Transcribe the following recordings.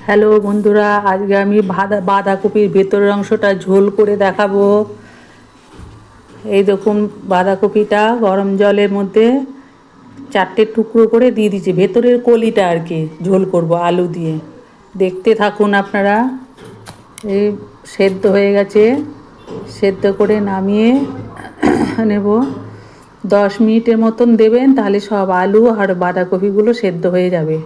Hello বন্ধুরা, আজকে আমি বাঁধাকপির ভেতরের অংশটা ঝোল করে দেখাবো। এই দেখুন, বাঁধাকপিটা গরম জলের মধ্যে 4টে টুকরো করে দিয়ে দিচ্ছি, ভেতরের কলিটা আর কি ঝোল করব আলু দিয়ে। দেখতে থাকুন আপনারা। এই সেদ্ধ হয়ে গেছে, সেদ্ধ করে নামিয়ে নেব। 10 মিনিটের মতন দেবেন, তাহলে সব আলু আর বাঁধাকপিগুলো সেদ্ধ হয়ে যাবে।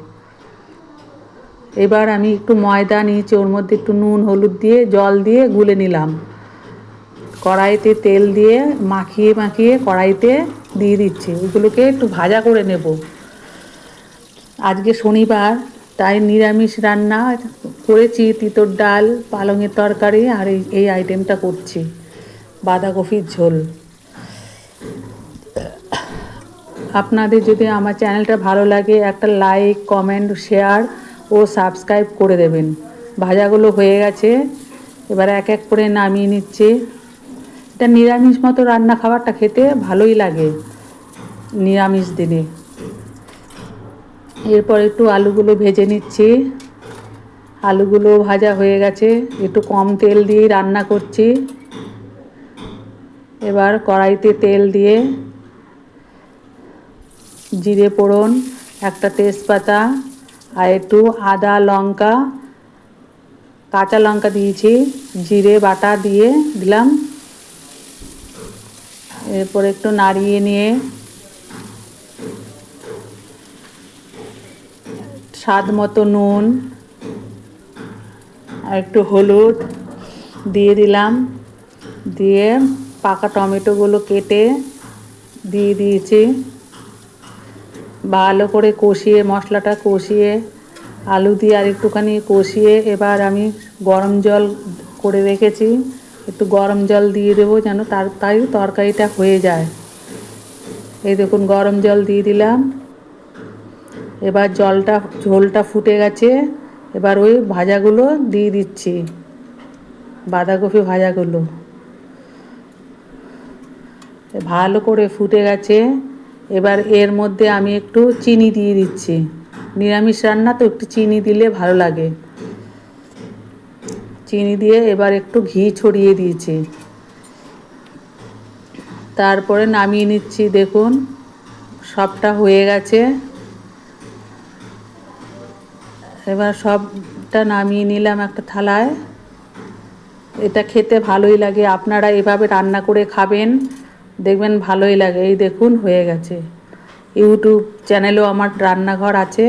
এবার আমি একটু ময়দা নিয়েছি, ওর মধ্যে একটু নুন হলুদ দিয়ে জল দিয়ে গুলে নিলাম। কড়াইতে তেল দিয়ে মাখিয়ে মাখিয়ে কড়াইতে দিয়ে দিচ্ছি। এগুলোকে একটু ভাজা করে নেব। আজকে শনিবার, তাই নিরামিষ রান্না করেছি। তিতর ডাল, পালংয়ের তরকারি, আর এই আইটেমটা করছি, বাঁধাকপির ঝোল। আপনাদের যদি আমার চ্যানেলটা ভালো লাগে, একটা লাইক, কমেন্ট, শেয়ার ও সাবস্ক্রাইব করে দেবেন। ভাজাগুলো হয়ে গেছে, এবার এক এক করে নামিয়ে নিচ্ছি। এটা নিরামিষ মতো রান্না, খাবারটা খেতে ভালোই লাগে নিরামিষ দিনে। এরপর একটু আলুগুলো ভেজে নিচ্ছি। আলুগুলো ভাজা হয়ে গেছে, একটু কম তেল দিয়েই রান্না করছি। এবার কড়াইতে তেল দিয়ে জিরে ফোড়ন, একটা তেজপাতা, আর একটু আদা লঙ্কা কাঁচা লঙ্কা দিয়েছি, জিরে বাটা দিয়ে দিলাম। এরপর একটু নাড়িয়ে নিয়ে স্বাদ মতো নুন আর একটু হলুদ দিয়ে দিলাম। দিয়ে পাকা টমেটোগুলো কেটে দিয়ে দিয়েছি। ভালো করে কষিয়ে, মশলাটা কষিয়ে, আলু দিয়ে আর একটুখানি কষিয়ে, এবার আমি গরম জল করে রেখেছি, একটু গরম জল দিয়ে দেবো যেন তাড়াতাড়ি তরকারিটা হয়ে যায়। এই দেখুন, গরম জল দিয়ে দিলাম। এবার ঝোলটা ফুটে গেছে, এবার ওই ভাজাগুলো দিয়ে দিচ্ছি, বাঁধাকপি ভাজাগুলো। ভালো করে ফুটে গেছে, এবার এর মধ্যে আমি একটু চিনি দিয়ে দিচ্ছি। নিরামিষ রান্না তো একটু চিনি দিলে ভালো লাগে। চিনি দিয়ে এবার একটু ঘি ছড়িয়ে দিয়েছি, তারপরে নামিয়ে নিচ্ছি। দেখুন, সবটা হয়ে গেছে। এবার সবটা নামিয়ে নিলাম একটা থালায়। এটা খেতে ভালোই লাগে, আপনারা এভাবে রান্না করে খাবেন, দেখবেন ভালোই লাগে। এই দেখুন, হয়ে গেছে। ইউটিউব চ্যানেলেও আমার রান্নাঘর আছে।